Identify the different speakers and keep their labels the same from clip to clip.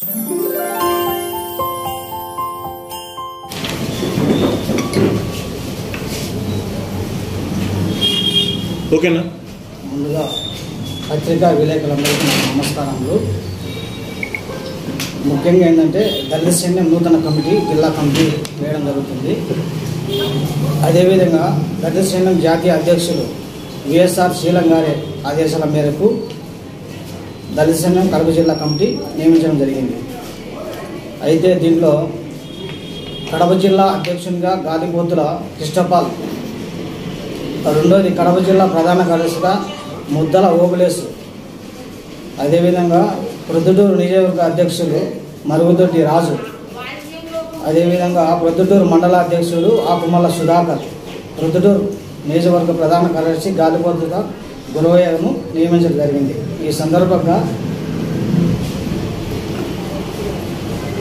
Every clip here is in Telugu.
Speaker 1: ఓకేనా?
Speaker 2: ముందుగా పత్రికా విలేకరులందరికీ నమస్కారములు. ముఖ్యంగా ఏంటంటే దళిత సైన్యం నూతన కమిటీ, జిల్లా కమిటీ వేయడం జరుగుతుంది. అదేవిధంగా దళిత సైన్యం జాతీయ అధ్యక్షులు విఎస్ఆర్ శ్రీలం గారి ఆదేశాల మేరకు దళిత సైన్యం కడప జిల్లా కమిటీ నియమించడం జరిగింది. అయితే దీంట్లో కడప జిల్లా అధ్యక్షునిగా గాలిపోతుల కృష్ణపాల్, రెండోది కడప జిల్లా ప్రధాన కార్యదర్శిగా ముద్దల ఓబులేసు, అదేవిధంగా ప్రొద్దుటూరు నియోజకవర్గ అధ్యక్షులు మరుగుదొడ్డి రాజు, అదేవిధంగా ప్రొద్దుటూరు మండల అధ్యక్షుడు ఆకుమల్ల సుధాకర్, ప్రొద్దుటూరు నియోజకవర్గ ప్రధాన కార్యదర్శి గాలిపోతుగా గురవయ్యను నియమించడం జరిగింది. ఈ సందర్భంగా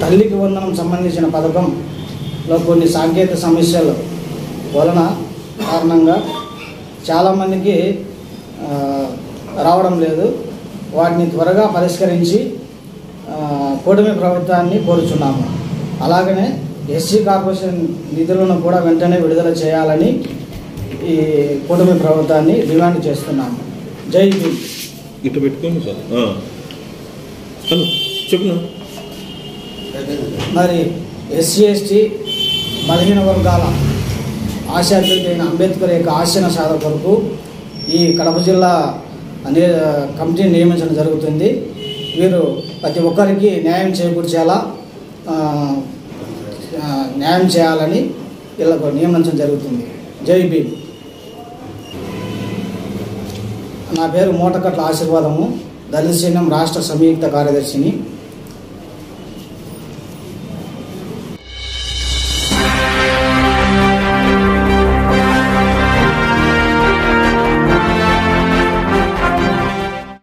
Speaker 2: తల్లికి వందనం సంబంధించిన పథకంలో కొన్ని సాంకేతిక సమస్యల వలన కారణంగా చాలామందికి రావడం లేదు. వాటిని త్వరగా పరిష్కరించి కూటమి ప్రభుత్వాన్ని కోరుచున్నాము. అలాగనే ఎస్సీ కార్పొరేషన్ నిధులను కూడా వెంటనే విడుదల చేయాలని ఈ కూటమి ప్రభుత్వాన్ని డిమాండ్ చేస్తున్నాము. జై భీమ్.
Speaker 1: ఇటు పెట్టుకోండి సార్. చెప్పు.
Speaker 2: మరి ఎస్సీ ఎస్టీ బలహీన వర్గాల ఆశాజ్యోతైన అంబేద్కర్ యొక్క ఆశయ సాధన కొరకు ఈ కడప జిల్లా కమిటీని నియమించడం జరుగుతుంది. వీరు ప్రతి ఒక్కరికి న్యాయం చేయాలని వీళ్ళకు నియమించడం జరుగుతుంది. జై భీమ్. నా పేరు మోటకట్ల ఆశీర్వాదము, దళిత సైన్యం రాష్ట్ర సంయుక్త కార్యదర్శిని.